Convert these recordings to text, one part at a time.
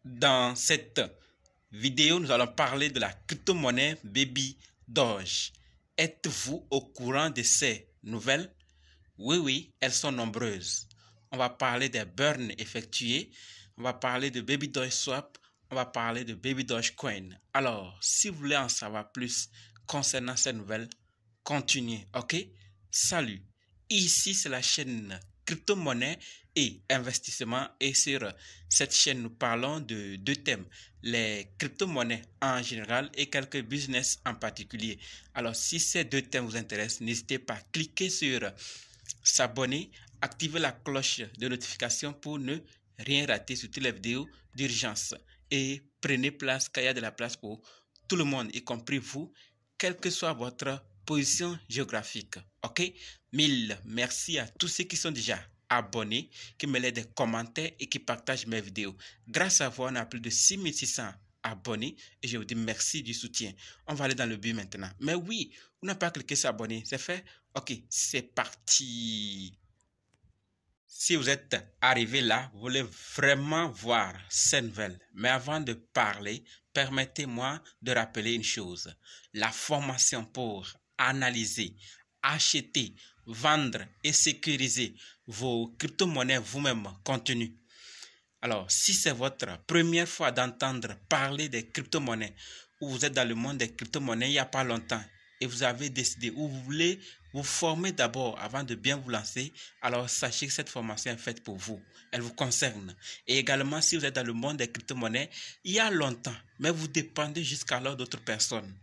Dans cette vidéo, nous allons parler de la crypto-monnaie Baby Doge. Êtes-vous au courant de ces nouvelles? Oui, elles sont nombreuses. On va parler des burns effectués, on va parler de Baby Doge Swap, on va parler de Baby Doge Coin. Alors, si vous voulez en savoir plus concernant ces nouvelles, continuez, ok? Salut, ici c'est la chaîne crypto-monnaie et investissement, et sur cette chaîne nous parlons de deux thèmes, les crypto-monnaies en général et quelques business en particulier. Alors si ces deux thèmes vous intéressent, n'hésitez pas à cliquer sur s'abonner, activer la cloche de notification pour ne rien rater sur toutes les vidéos d'urgence, et prenez place car il y a de la place pour tout le monde, y compris vous, quelle que soit votre position géographique. Ok? Mille merci à tous ceux qui sont déjà abonnés, qui me laissent des commentaires et qui partagent mes vidéos. Grâce à vous, on a plus de 6600 abonnés et je vous dis merci du soutien. On va aller dans le but maintenant. Mais oui, vous n'avez pas cliqué sur abonner, c'est fait? Ok, c'est parti. Si vous êtes arrivé là, vous voulez vraiment voir ces nouvelles. Mais avant de parler, permettez-moi de rappeler une chose. La formation pour analyser, acheter, vendre et sécuriser vos crypto-monnaies vous-même contenues. Alors, si c'est votre première fois d'entendre parler des crypto-monnaies, ou vous êtes dans le monde des crypto-monnaies il n'y a pas longtemps, et vous avez décidé, ou vous voulez vous former d'abord avant de bien vous lancer, alors sachez que cette formation est faite pour vous. Elle vous concerne. Et également, si vous êtes dans le monde des crypto-monnaies il y a longtemps, mais vous dépendez jusqu'alors d'autres personnes,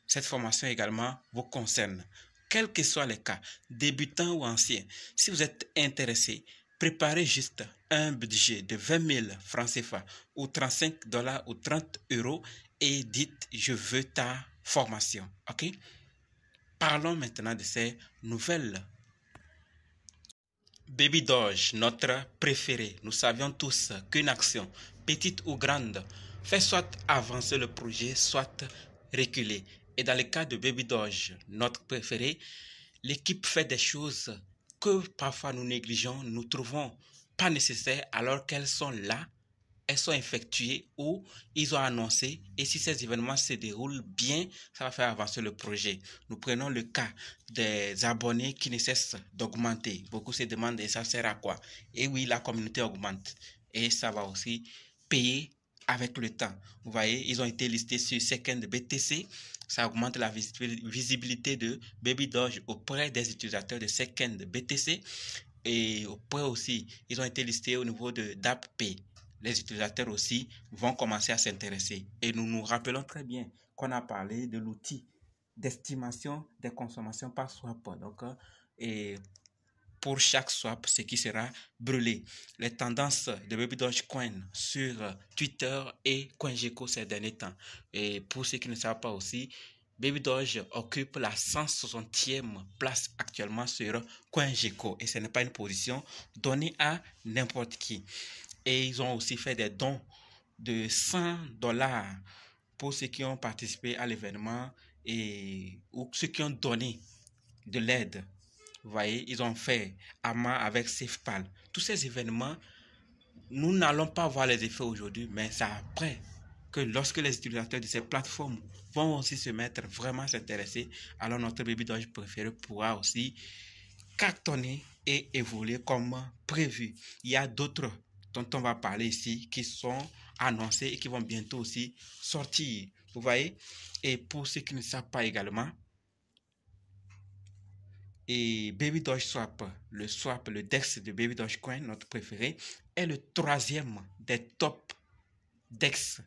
cette formation également vous concerne. Quels que soient les cas, débutants ou anciens, si vous êtes intéressé, préparez juste un budget de 20 000 francs CFA ou 35 dollars ou 30 euros et dites je veux ta formation. Ok? Parlons maintenant de ces nouvelles. Baby Doge, notre préféré. Nous savions tous qu'une action, petite ou grande, fait soit avancer le projet, soit reculer. Et dans le cas de Baby Doge, notre préféré, l'équipe fait des choses que parfois nous négligeons, nous trouvons pas nécessaires alors qu'elles sont là, elles sont effectuées ou ils ont annoncé, et si ces événements se déroulent bien, ça va faire avancer le projet. Nous prenons le cas des abonnés qui ne cessent d'augmenter. Beaucoup se demandent et ça sert à quoi? Et oui, la communauté augmente et ça va aussi payer avec le temps. Vous voyez, ils ont été listés sur Second BTC. Ça augmente la visibilité de Baby Doge auprès des utilisateurs de Second BTC. Et auprès aussi, ils ont été listés au niveau de DAppPay. Les utilisateurs aussi vont commencer à s'intéresser. Et nous nous rappelons très bien qu'on a parlé de l'outil d'estimation des consommations par swap. Donc, et pour chaque swap, ce qui sera brûlé. Les tendances de Baby Doge Coin sur Twitter et CoinGecko ces derniers temps. Et pour ceux qui ne savent pas aussi, Baby Doge occupe la 160e place actuellement sur CoinGecko. Et ce n'est pas une position donnée à n'importe qui. Et ils ont aussi fait des dons de 100 dollars pour ceux qui ont participé à l'événement et ou ceux qui ont donné de l'aide. Vous voyez, ils ont fait AMA avec SafePal. Tous ces événements, nous n'allons pas voir les effets aujourd'hui, mais c'est après que lorsque les utilisateurs de ces plateformes vont aussi se mettre vraiment à s'intéresser, alors notre Baby Doge préféré pourra aussi cartonner et évoluer comme prévu. Il y a d'autres dont on va parler ici qui sont annoncés et qui vont bientôt aussi sortir. Vous voyez? Et pour ceux qui ne savent pas également, et Baby Doge Swap, le DEX de Baby Doge Coin, notre préféré, est le troisième des top DEX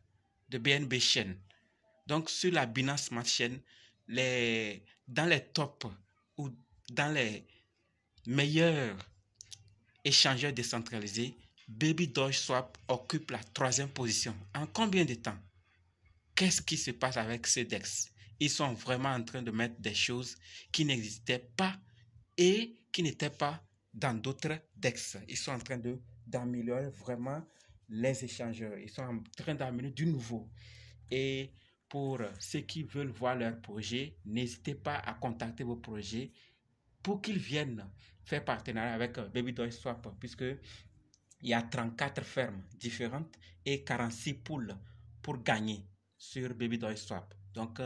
de BNB Chain. Donc sur la Binance Smart Chain, dans les tops ou dans les meilleurs échangeurs décentralisés, Baby Doge Swap occupe la troisième position. En combien de temps? Qu'est-ce qui se passe avec ces DEX? Ils sont vraiment en train de mettre des choses qui n'existaient pas et qui n'étaient pas dans d'autres DEX. Ils sont en train d'améliorer vraiment les échangeurs. Ils sont en train d'améliorer du nouveau. Et pour ceux qui veulent voir leur projet, n'hésitez pas à contacter vos projets pour qu'ils viennent faire partenariat avec Baby Doge Swap, puisque il y a 34 fermes différentes et 46 poules pour gagner sur Baby Doge Swap. Donc,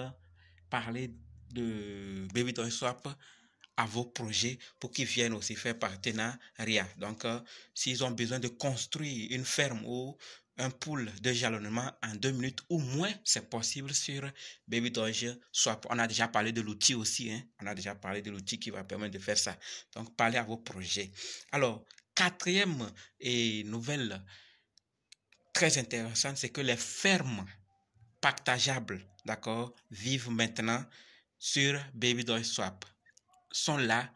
parlez de Baby Doge Swap à vos projets pour qu'ils viennent aussi faire partenariat. Donc, s'ils ont besoin de construire une ferme ou un pool de jalonnement en 2 minutes ou moins, c'est possible sur Baby Doge Swap. On a déjà parlé de l'outil aussi, hein? On a déjà parlé de l'outil qui va permettre de faire ça. Donc, parlez à vos projets. Alors, quatrième nouvelle très intéressante, c'est que les fermes partageables, d'accord, vivent maintenant sur Baby Doge Swap, sont là,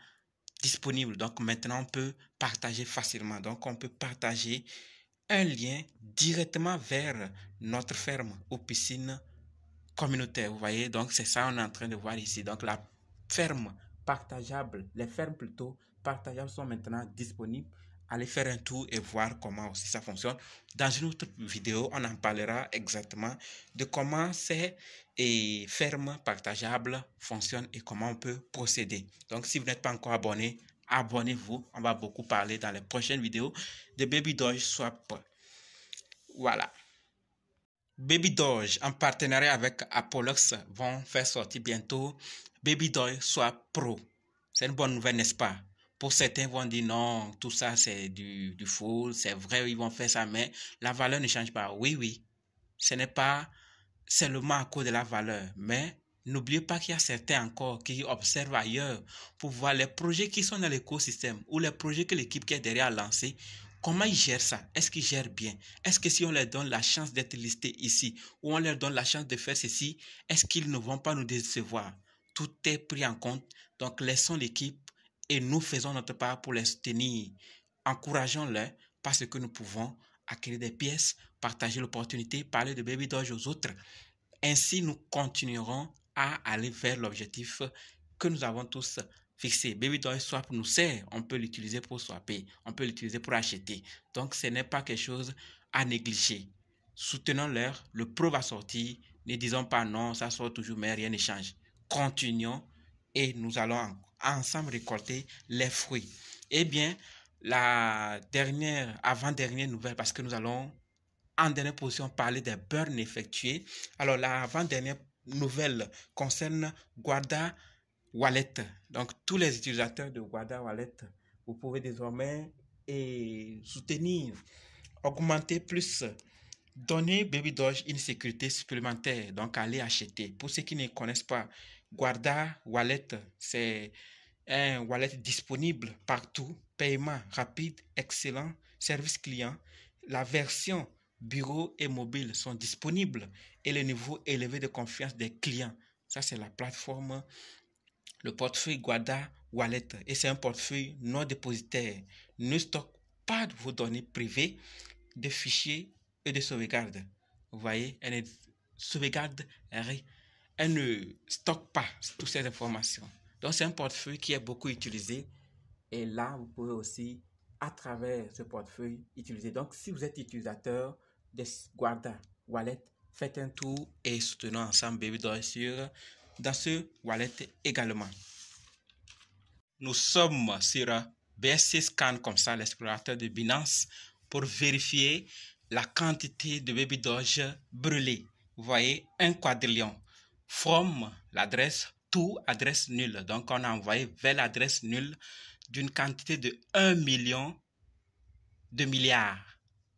disponibles. Donc maintenant, on peut partager facilement. Donc on peut partager un lien directement vers notre ferme ou piscine communautaire. Vous voyez, donc c'est ça on est en train de voir ici. Donc la ferme partageable, les fermes plutôt partageables sont maintenant disponibles. Allez faire un tour et voir comment aussi ça fonctionne. Dans une autre vidéo, on en parlera exactement de comment ces fermes partageables fonctionnent et comment on peut procéder. Donc, si vous n'êtes pas encore abonné, abonnez-vous. On va beaucoup parler dans les prochaines vidéos de Baby Doge Swap. Voilà. Baby Doge, en partenariat avec Apollox, vont faire sortir bientôt Baby Doge Swap Pro. C'est une bonne nouvelle, n'est-ce pas? Pour certains vont dire non, tout ça c'est du faux, c'est vrai, ils vont faire ça, mais la valeur ne change pas. Oui, oui, ce n'est pas seulement à cause de la valeur, mais n'oubliez pas qu'il y a certains encore qui observent ailleurs pour voir les projets qui sont dans l'écosystème ou les projets que l'équipe qui est derrière a lancé. Comment ils gèrent ça? Est-ce qu'ils gèrent bien? Est-ce que si on leur donne la chance d'être listés ici ou on leur donne la chance de faire ceci, est-ce qu'ils ne vont pas nous décevoir? Tout est pris en compte. Donc, laissons l'équipe et nous faisons notre part pour les soutenir. Encourageons-les parce que nous pouvons acquérir des pièces, partager l'opportunité, parler de Baby Doge aux autres. Ainsi, nous continuerons à aller vers l'objectif que nous avons tous fixé. Baby Doge Swap nous sert, on peut l'utiliser pour swapper, on peut l'utiliser pour acheter. Donc, ce n'est pas quelque chose à négliger. Soutenons-leur, le pro va sortir, ne disons pas non, ça sort toujours, mais rien ne change. Continuons et nous allons ensemble récolter les fruits. Eh bien, la dernière, avant-dernière nouvelle, parce que nous allons en dernière position parler des burns effectués. Alors, la avant-dernière nouvelle concerne Guarda Wallet. Donc, tous les utilisateurs de Guarda Wallet, vous pouvez désormais soutenir, augmenter plus, donner Baby Doge une sécurité supplémentaire. Donc, allez acheter. Pour ceux qui ne connaissent pas, Guarda Wallet, c'est un wallet disponible partout, paiement rapide, excellent, service client. La version bureau et mobile sont disponibles et le niveau élevé de confiance des clients. Ça, c'est la plateforme, le portefeuille Guarda Wallet. Et c'est un portefeuille non dépositaire. Ne stocke pas de vos données privées, de fichiers et de sauvegarde. Vous voyez, elle ne sauvegarde rien. Elle ne stocke pas toutes ces informations. Donc, c'est un portefeuille qui est beaucoup utilisé. Et là, vous pouvez aussi, à travers ce portefeuille, utiliser. Donc, si vous êtes utilisateur de Guarda Wallet, faites un tour et soutenons ensemble Baby Doge dans ce wallet également. Nous sommes sur BSC Scan, comme ça, l'explorateur de Binance, pour vérifier la quantité de Baby Doge brûlé. Vous voyez, 1 quadrillion. From l'adresse to adresse nulle. Donc, on a envoyé vers l'adresse nulle d'une quantité de 1 million de milliards.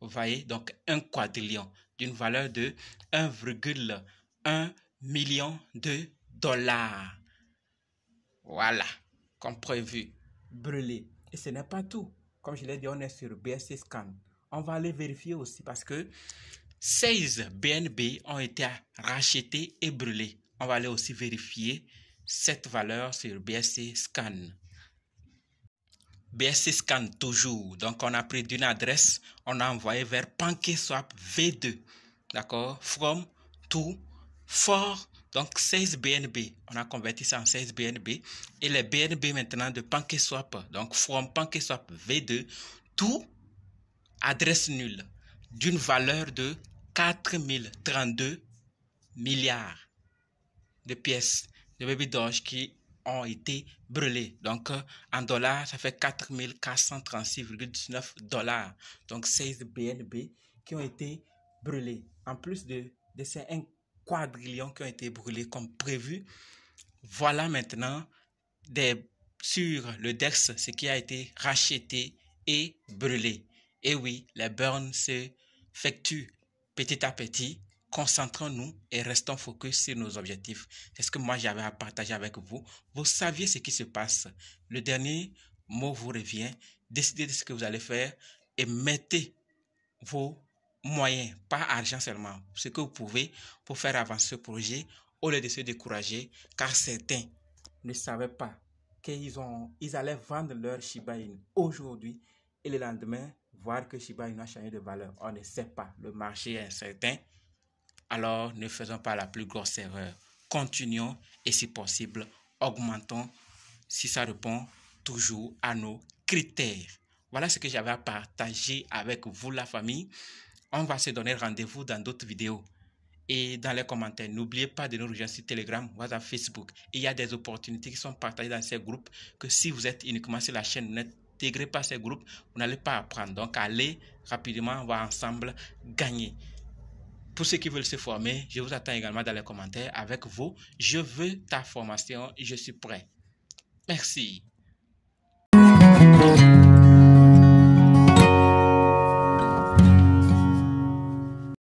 Vous voyez, donc 1 quadrillion d'une valeur de 1,1 million de dollars. Voilà, comme prévu, brûlé. Et ce n'est pas tout. Comme je l'ai dit, on est sur BSC Scan. On va aller vérifier aussi parce que 16 BNB ont été rachetés et brûlés. On va aller aussi vérifier cette valeur sur BSC Scan. BSC Scan toujours. Donc, on a pris d'une adresse, on a envoyé vers PancakeSwap V2. D'accord? From, to, for. Donc, 16 BNB. On a converti ça en 16 BNB. Et les BNB maintenant de PancakeSwap. Donc, from PancakeSwap V2 to adresse nulle. D'une valeur de 4032 milliards de pièces de Baby Doge qui ont été brûlés. Donc, en dollars, ça fait 4436,19 $. Donc, 16 BNB qui ont été brûlés. En plus de ces 1 quadrillion qui ont été brûlés comme prévu, voilà maintenant sur le DEX ce qui a été racheté et brûlé. Et oui, les burns s'effectuent petit à petit. Concentrons-nous et restons focus sur nos objectifs. C'est ce que moi j'avais à partager avec vous. Vous saviez ce qui se passe. Le dernier mot vous revient. Décidez de ce que vous allez faire et mettez vos moyens, pas argent seulement, ce que vous pouvez pour faire avancer ce projet au lieu de se décourager, car certains ne savaient pas qu'ils allaient vendre leur Shiba Inu aujourd'hui et le lendemain, voir que Shiba Inu a changé de valeur. On ne sait pas, le marché est incertain. Alors, ne faisons pas la plus grosse erreur. Continuons et si possible, augmentons si ça répond toujours à nos critères. Voilà ce que j'avais à partager avec vous, la famille. On va se donner rendez-vous dans d'autres vidéos. Et dans les commentaires, n'oubliez pas de nous rejoindre sur Telegram, WhatsApp, Facebook. Il y a des opportunités qui sont partagées dans ces groupes que si vous êtes uniquement sur la chaîne, vous n'intégrez pas ces groupes, vous n'allez pas apprendre. Donc, allez rapidement, on va ensemble gagner. Pour ceux qui veulent se former, je vous attends également dans les commentaires avec vous. Je veux ta formation, je suis prêt. Merci.